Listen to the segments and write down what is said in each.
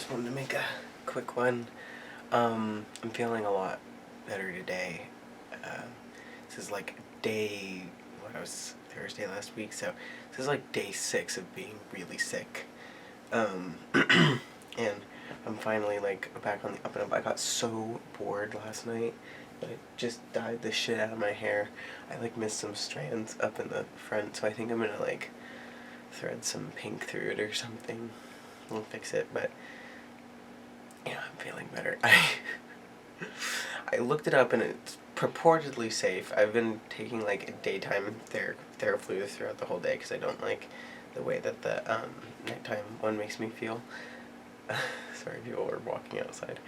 just wanted to make a quick one. I'm feeling a lot better today. This is like I was Thursday last week, so this is like day 6 of being really sick. And I'm finally like back on the up and up. I got so bored last night that I just dyed the shit out of my hair. I like missed some strands up in the front, so I think I'm gonna like thread some pink through it or something. We'll fix it, but yeah, I'm feeling better. I looked it up and it's purportedly safe. I've been taking like a daytime Theraflu throughout the whole day because I don't like the way that the nighttime one makes me feel. Sorry, people were walking outside.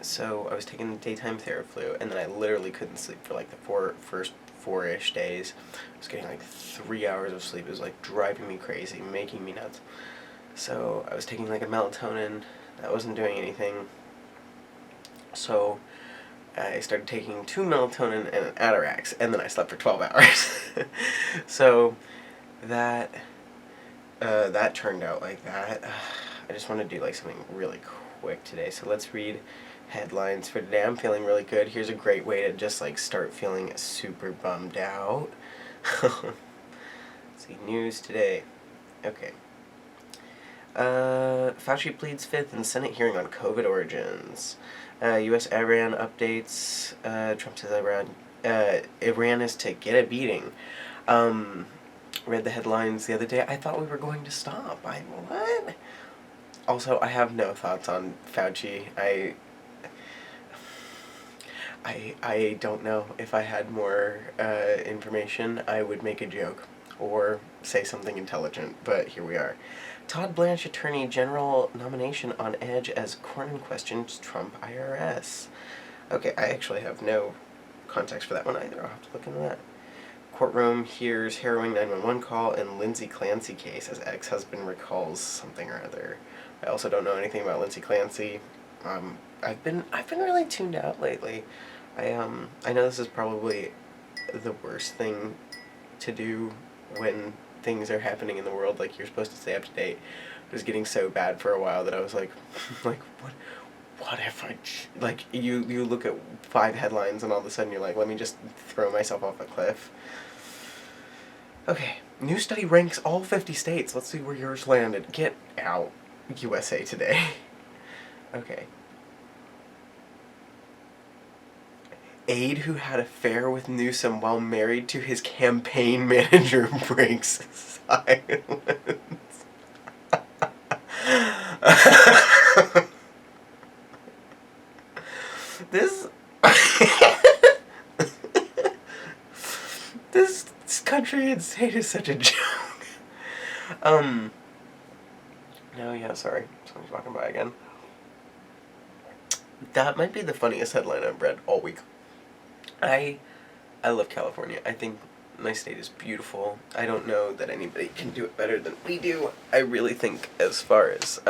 So I was taking the daytime Theraflu, and then I literally couldn't sleep for like the first 4-ish days. I was getting like 3 hours of sleep. It was like driving me crazy, making me nuts. So I was taking like a melatonin. That wasn't doing anything. So I started taking 2 melatonin and an Atarax, and then I slept for 12 hours. So that turned out like that. I just want to do like something really quick today. So let's read headlines for today. I'm feeling really good. Here's a great way to just like start feeling super bummed out. Let's see, news today. Okay. Fauci pleads fifth in Senate hearing on COVID origins. U.S.-Iran updates. Trump says Iran is to get a beating. Read the headlines the other day. I thought we were going to stop. What? Also, I have no thoughts on Fauci. I don't know. If I had more information, I would make a joke or say something intelligent, but here we are. Todd Blanche Attorney General nomination on edge as Cornyn questions Trump IRS. Okay, I actually have no context for that one either. I'll have to look into that. Courtroom hears harrowing 911 call in Lindsay Clancy case as ex-husband recalls something or other. I also don't know anything about Lindsay Clancy. I've been really tuned out lately. I know this is probably the worst thing to do when things are happening in the world. Like, you're supposed to stay up to date. It was getting so bad for a while that I was like, what if I, like, you look at 5 headlines and all of a sudden you're like, let me just throw myself off a cliff. Okay, new study ranks all 50 states. Let's see where yours landed. Get out, USA Today. Okay. Aide who had affair with Newsom while married to his campaign manager breaks silence. This this country and state is such a joke. No, yeah, sorry. Someone's walking by again. That might be the funniest headline I've read all week. I love California. I think my state is beautiful. I don't know that anybody can do it better than we do. I really think as far as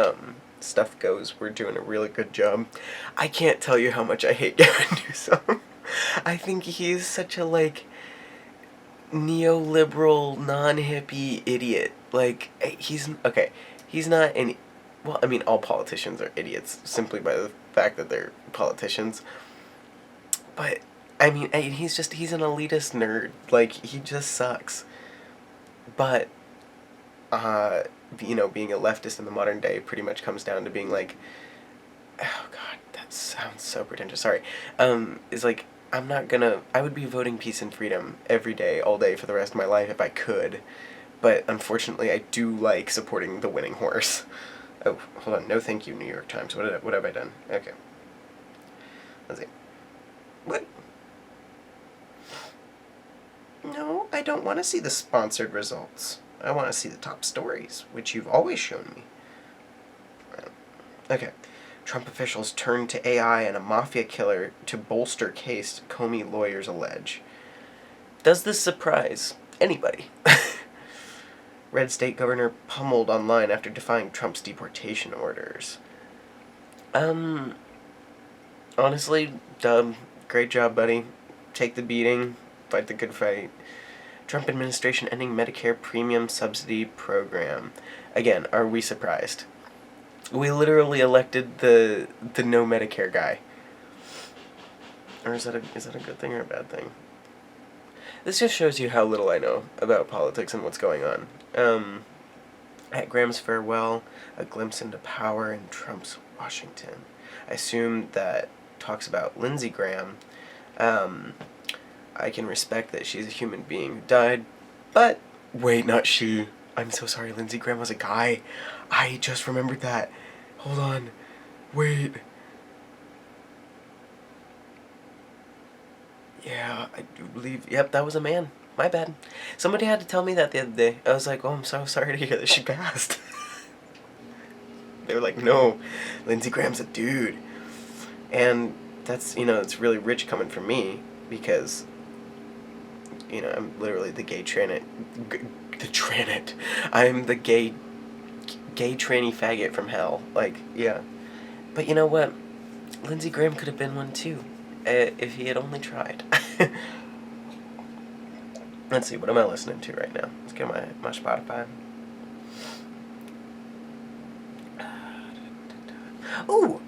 stuff goes, we're doing a really good job. I can't tell you how much I hate Gavin Newsom. I think he's such a like neoliberal, non-hippie idiot. Like, he's not any. Well, I mean, all politicians are idiots simply by the fact that they're politicians. But I mean, he's an elitist nerd. Like, he just sucks. But being a leftist in the modern day pretty much comes down to being like, oh god, that sounds so pretentious. Sorry. Is like, I would be voting peace and freedom every day, all day for the rest of my life if I could. But unfortunately, I do like supporting the winning horse. Oh, hold on. No thank you, New York Times. What have I done? Okay. Let's see. What? No, I don't want to see the sponsored results. I want to see the top stories, which you've always shown me. Okay. Trump officials turn to AI and a mafia killer to bolster case, Comey lawyers allege. Does this surprise anybody? Red State governor pummeled online after defying Trump's deportation orders. Honestly, Dub, great job, buddy. Take the beating, fight the good fight. Trump administration ending Medicare premium subsidy program. Again, are we surprised? We literally elected the no Medicare guy. Or is that a good thing or a bad thing? This just shows you how little I know about politics and what's going on. At Graham's farewell, a glimpse into power in Trump's Washington. I assume that talks about Lindsey Graham. I can respect that she's a human being who died, but wait, not she. I'm so sorry, Lindsey Graham was a guy. I just remembered that. Hold on. Wait. Yeah, I do believe. Yep, that was a man. My bad. Somebody had to tell me that the other day. I was like, oh, I'm so sorry to hear that she passed. They were like, no, Lindsey Graham's a dude. And that's, it's really rich coming from me because, I'm literally the gay tranit. The tranit. I'm the gay tranny faggot from hell. Like, yeah. But you know what? Lindsey Graham could have been one too, if he had only tried. Let's see, what am I listening to right now? Let's get my Spotify. Ooh,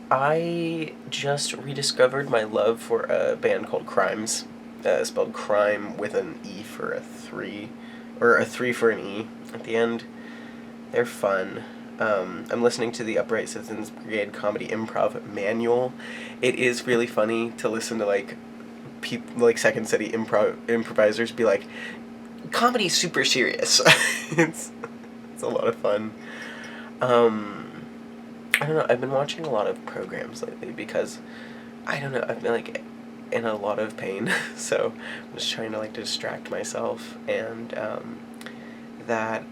I just rediscovered my love for a band called Crimes. Spelled crime with an E for a 3, or a 3 for an E at the end. They're fun. I'm listening to the Upright Citizens Brigade Comedy Improv Manual. It is really funny to listen to like Second City improvisers be like, comedy's super serious. it's a lot of fun. I don't know, I've been watching a lot of programs lately because, I don't know, I've been like in a lot of pain, so I'm just trying to like distract myself, and that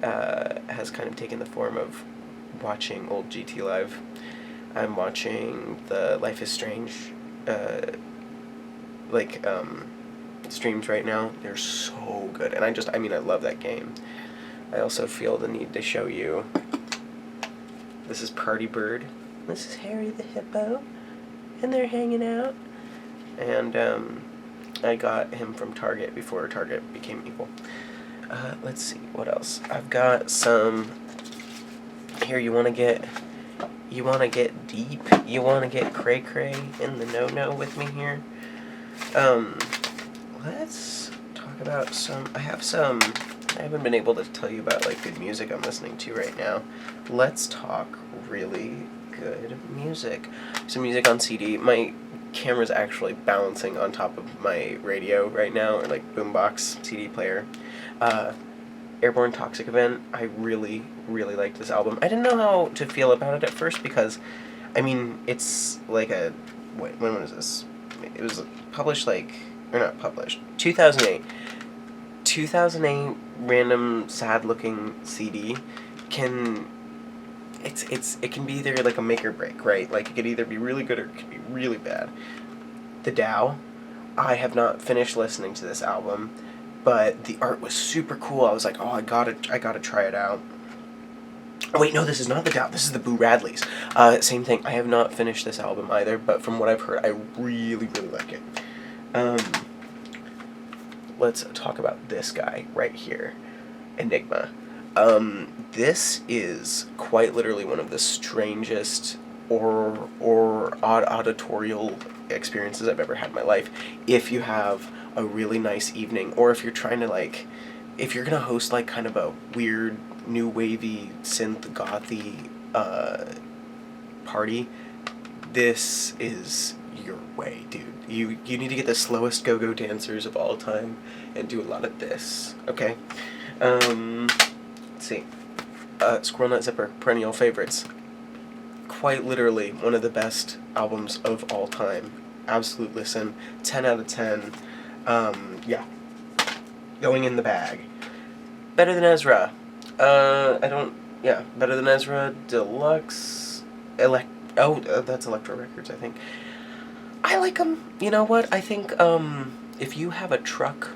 has kind of taken the form of watching old GT Live. I'm watching the Life is Strange streams right now. They're so good, and I love that game. I also feel the need to show you. This is Party Bird. This is Harry the Hippo, and they're hanging out. And I got him from Target before Target became evil. Let's see, what else? I've got some. Here, you wanna get deep? You wanna get cray cray in the no with me here? Let's talk about some. I haven't been able to tell you about like good music I'm listening to right now. Let's talk really good music. Some music on CD. My camera's actually balancing on top of my radio right now, or like boombox CD player. Airborne Toxic Event. I really, really liked this album. I didn't know how to feel about it at first because, it's like when was this? It was published not published, 2008. 2008 random sad looking CD it can be either like a make or break, right? Like it could either be really good or it could be really bad. The Dow, I have not finished listening to this album, but the art was super cool. I was like, oh, I gotta try it out. Oh wait, no, this is not the Dow. This is the Boo Radleys. Same thing. I have not finished this album either, but from what I've heard, I really, really like it. Let's talk about this guy right here, Enigma. This is quite literally one of the strangest or odd auditorial experiences I've ever had in my life. If you have a really nice evening, or if you're trying to if you're gonna host like kind of a weird new wavy synth gothy party, this is your way, dude. You need to get the slowest go-go dancers of all time and do a lot of this, okay? Let's see. Squirrel Nut Zipper, perennial favorites. Quite literally one of the best albums of all time. Absolute listen. 10 out of 10. Yeah. Going in the bag. Better Than Ezra. Better Than Ezra, Deluxe, that's Electro Records, I think. I like them. You know what? I think, if you have a truck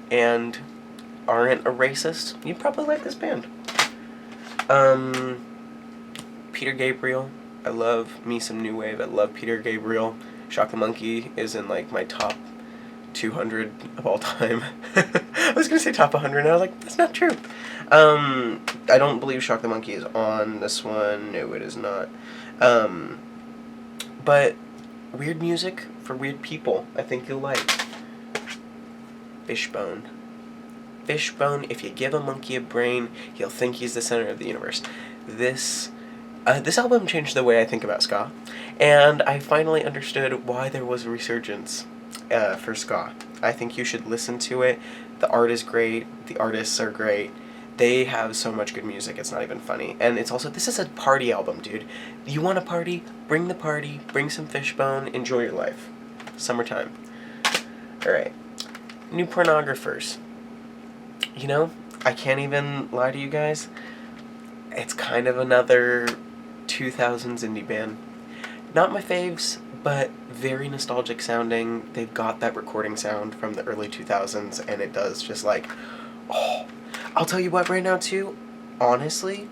and aren't a racist, you'd probably like this band. Peter Gabriel. I love me some new wave. I love Peter Gabriel. Shock the Monkey is in like my top 200 of all time. I was gonna say top 100 and I was like, that's not true. I don't believe Shock the Monkey is on this one. No, it is not. Um, but weird music for weird people. I think you'll like. Fishbone. Fishbone, if you give a monkey a brain, he'll think he's the center of the universe. This album changed the way I think about ska, and I finally understood why there was a resurgence for ska. I think you should listen to it. The art is great. The artists are great. They have so much good music, it's not even funny. And it's also, this is a party album, dude. You want a party? Bring the party. Bring some Fishbone. Enjoy your life. Summertime. Alright. New Pornographers. You know, I can't even lie to you guys. It's kind of another 2000s indie band. Not my faves, but very nostalgic sounding. They've got that recording sound from the early 2000s, and it does just like, oh. I'll tell you what right now too, honestly,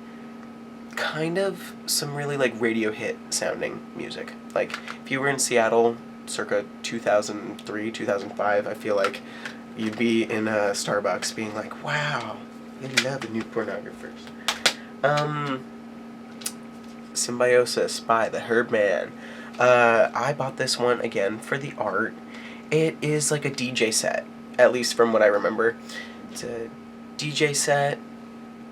kind of some really like radio hit sounding music. Like if you were in Seattle circa 2003, 2005, I feel like you'd be in a Starbucks being like, wow, I love the New Pornographers. Symbiosis by the Herbman. I bought this one again for the art. It is like a DJ set, at least from what I remember. It's a DJ set.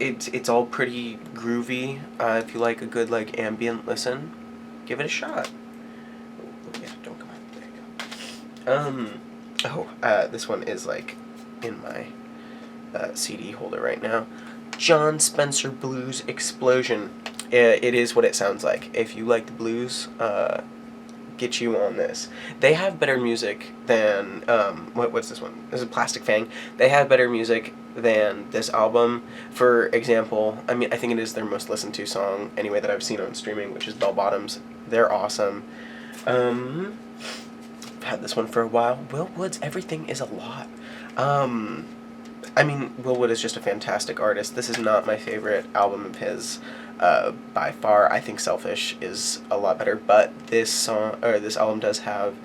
It's all pretty groovy. If you like a good like ambient listen, give it a shot. Oh, yeah, don't come out. There you go. This one is like in my CD holder right now. Jon Spencer Blues Explosion. It is what it sounds like. If you like the blues, get you on this. They have better music than what's this one? This is Plastic Fang. They have better music than this album. For example, I mean, I think it is their most listened to song anyway that I've seen on streaming, which is Bell Bottoms. They're awesome. I've had this one for a while. Will Wood's Everything Is a Lot. I mean, Will Wood is just a fantastic artist. This is not my favorite album of his. By far, I think Selfish is a lot better, but this album does have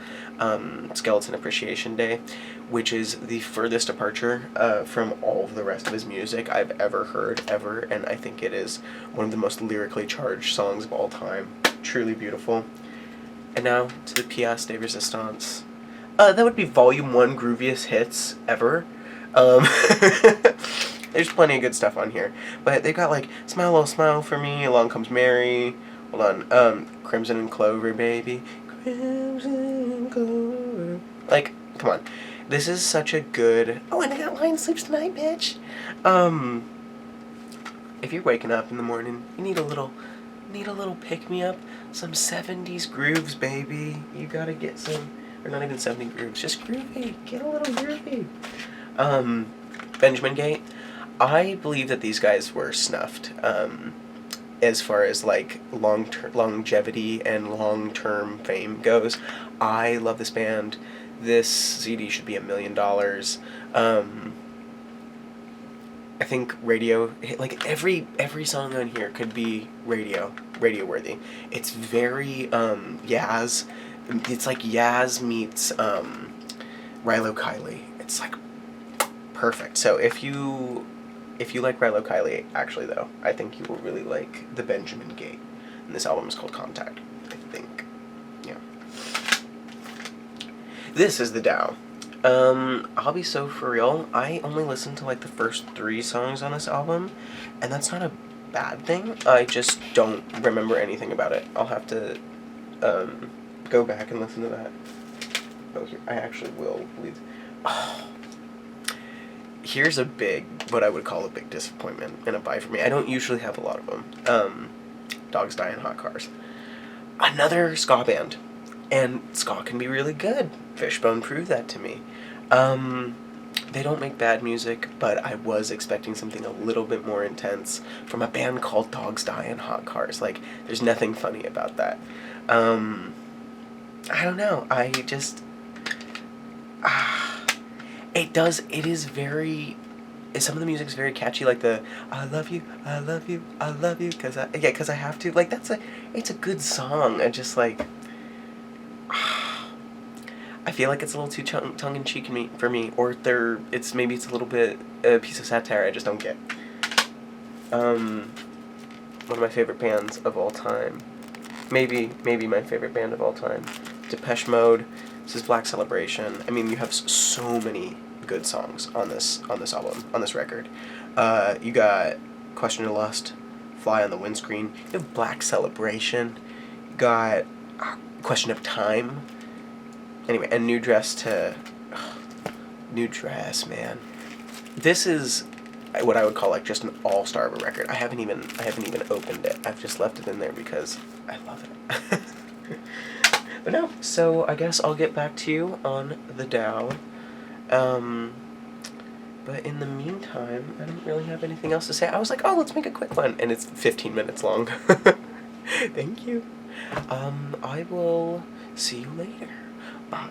Skeleton Appreciation Day, which is the furthest departure from all of the rest of his music I've ever heard, ever, and I think it is one of the most lyrically charged songs of all time. Truly beautiful. And now to the Pièce de Résistance. That would be Volume 1 Grooviest Hits ever. There's plenty of good stuff on here. But they got like Smile Little Smile for Me, Along Comes Mary, hold on, Crimson and Clover, baby. Crimson and Clover. Like, come on. This is such a good... Oh, and I got Lion Sleeps Tonight, bitch! If you're waking up in the morning, you need a little pick-me-up. Some 70s grooves, baby. You gotta get some... Or not even 70 grooves, just groovy. Get a little groovy. Benjamin Gate. I believe that these guys were snuffed as far as like longevity and long-term fame goes. I love this band. This CD should be $1 million. I think radio, like every song on here could be radio worthy. It's very Yaz. It's like Yaz meets Rilo Kiley. It's like perfect. So if you like Rilo Kiley, actually though, I think you will really like the Benjamin Gate. And this album is called Contact, I think. Yeah. This is the Dow. I'll be so for real. I only listened to like the first 3 songs on this album, and that's not a bad thing. I just don't remember anything about it. I'll have to go back and listen to that. Oh, here, I actually will believe. Oh. Here's what I would call a big disappointment and a buy for me. I don't usually have a lot of them. Dogs Die in Hot Cars. Another ska band. And ska can be really good. Fishbone proved that to me. They don't make bad music, but I was expecting something a little bit more intense from a band called Dogs Die in Hot Cars. Like, there's nothing funny about that. I don't know. I just... It is very... Some of the music's very catchy, like the I love you, I love you, I love you, cause I have to. Like, it's a good song. I just, like... I feel like it's a little too tongue-in-cheek for me, or maybe it's a little bit a piece of satire I just don't get. One of my favorite bands of all time. Maybe my favorite band of all time. Depeche Mode. This is Black Celebration. I mean, you have so many good songs on this album, on this record. You got Question of Lust, Fly on the Windscreen. You have Black Celebration. You got Question of Time. Anyway, and New Dress, man. This is what I would call like just an all-star of a record. I haven't even opened it. I've just left it in there because I love it. But no, so I guess I'll get back to you on the Dow. But in the meantime, I don't really have anything else to say. I was like, oh, let's make a quick one, and it's 15 minutes long. Thank you. I will see you later. Bye.